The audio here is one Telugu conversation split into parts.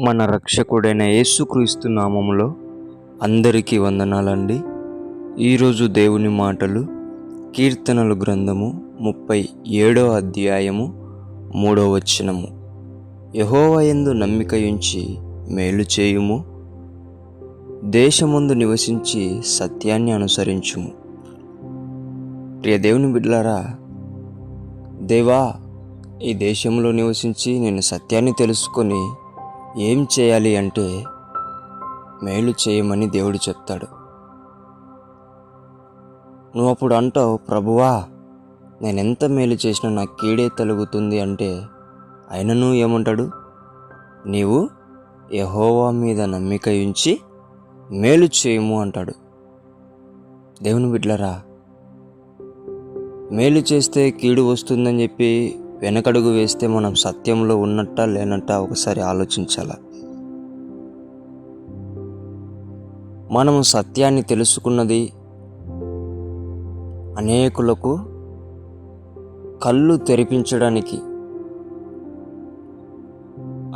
మన రక్షకుడైన యేసుక్రీస్తు నామములో అందరికీ వందనాలండి. ఈరోజు దేవుని మాటలు కీర్తనలు గ్రంథము 37వ అధ్యాయము 3వ వచనము. యెహోవా యందు నమ్మికయుంచి మేలు చేయుము, దేశమందు నివసించి సత్యాన్ని అనుసరించుము. ప్రియ దేవుని బిడ్డలారా, దేవా, ఈ దేశంలో నివసించి నేను సత్యాన్ని తెలుసుకొని ఏం చేయాలి అంటే మేలు చేయమని దేవుడు చెప్తాడు. నువ్వు అప్పుడు అంటావు, ప్రభువా, నేనెంత మేలు చేసినా నాకు కీడే తలుగుతుంది అంటే, ఆయనను ఏమంటాడు? నీవు యెహోవా మీద నమ్మిక ఉంచి మేలు చేయము అంటాడు. దేవుని బిడ్డలారా, మేలు చేస్తే కీడు వస్తుందని చెప్పి వెనకడుగు వేస్తే మనం సత్యంలో ఉన్నట్టా లేనట్టా ఒకసారి ఆలోచించాల. మనము సత్యాన్ని తెలుసుకున్నది అనేకులకు కళ్ళు తెరిపించడానికి,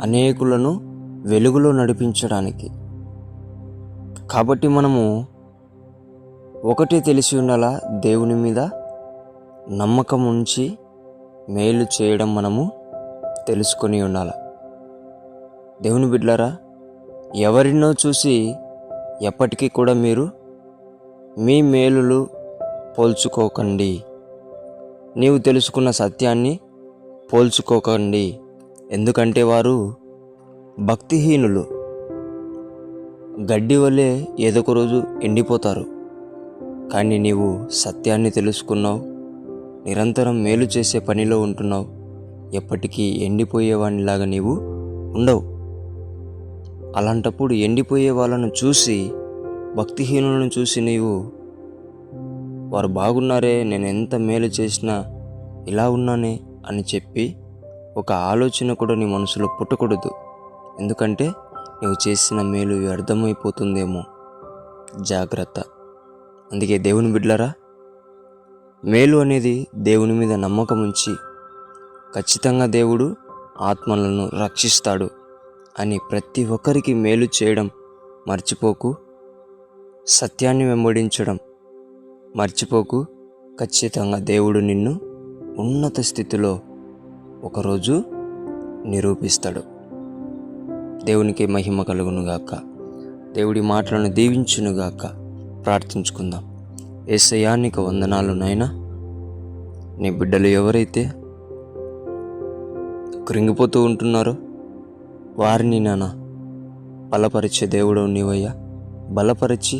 అనేకులను వెలుగులో నడిపించడానికి. కాబట్టి మనము ఒకటే తెలిసి ఉండాలా, దేవుని మీద నమ్మకం ఉంచి మేలు చేయడం మనము తెలుసుకొని ఉండాలి. దేవుని బిడ్డలారా, ఎవరినో చూసి ఎప్పటికీ కూడా మీరు మీ మేలులు పోల్చుకోకండి. నీవు తెలుసుకున్న సత్యాన్ని పోల్చుకోకండి. ఎందుకంటే వారు భక్తిహీనులు, గడ్డి వలె ఏదో ఒక రోజు ఎండిపోతారు. కానీ నీవు సత్యాన్ని తెలుసుకున్నావు, నిరంతరం మేలు చేసే పనిలో ఉంటున్నావు, ఎప్పటికీ ఎండిపోయేవాడిలాగా నీవు ఉండవు. అలాంటప్పుడు ఎండిపోయే వాళ్ళను చూసి, భక్తిహీనులను చూసి నీవు వారు బాగున్నారే, నేను ఎంత మేలు చేసినా ఇలా ఉన్నానే అని చెప్పి ఒక ఆలోచన కూడా నీ మనసులో పుట్టకూడదు. ఎందుకంటే నువ్వు చేసిన మేలు వ్యర్థమైపోతుందేమో. జాగ్రత్త. అందుకే దేవుని బిడ్డలారా, మేలు అనేది దేవుని మీద నమ్మకం ఉంచి ఖచ్చితంగా దేవుడు ఆత్మలను రక్షిస్తాడు అని ప్రతి ఒక్కరికి మేలు చేయడం మర్చిపోకు. సత్యాన్ని వెంబడించడం మర్చిపోకు. ఖచ్చితంగా దేవుడు నిన్ను ఉన్నత స్థితిలో ఒకరోజు నిరూపిస్తాడు. దేవునికి మహిమ కలుగునుగాక. దేవుడి మాటలను దీవించునుగాక. ప్రార్థించుకుందాం. యేసయ్యా, నీకు వందనాలు నాయనా. నీ బిడ్డలు ఎవరైతే కృంగిపోతూ ఉంటున్నారో వారిని నాన్న బలపరిచే దేవుడవు నీవయ్యా. బలపరిచి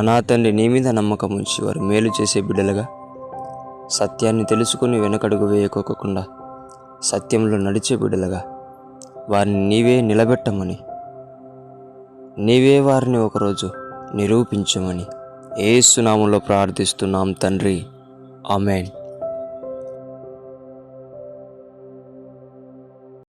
నా తండ్రి, నీ మీద నమ్మకం ఉంచి వారు మేలు చేసే బిడ్డలుగా, సత్యాన్ని తెలుసుకొని వెనకడుగు వేయకోకుండా సత్యంలో నడిచే బిడ్డలుగా వారిని నీవే నిలబెట్టమని, నీవే వారిని ఒకరోజు నిరూపించమని యేసు నామములో ప్రార్థిస్తున్నాం తండ్రి. ఆమేన్.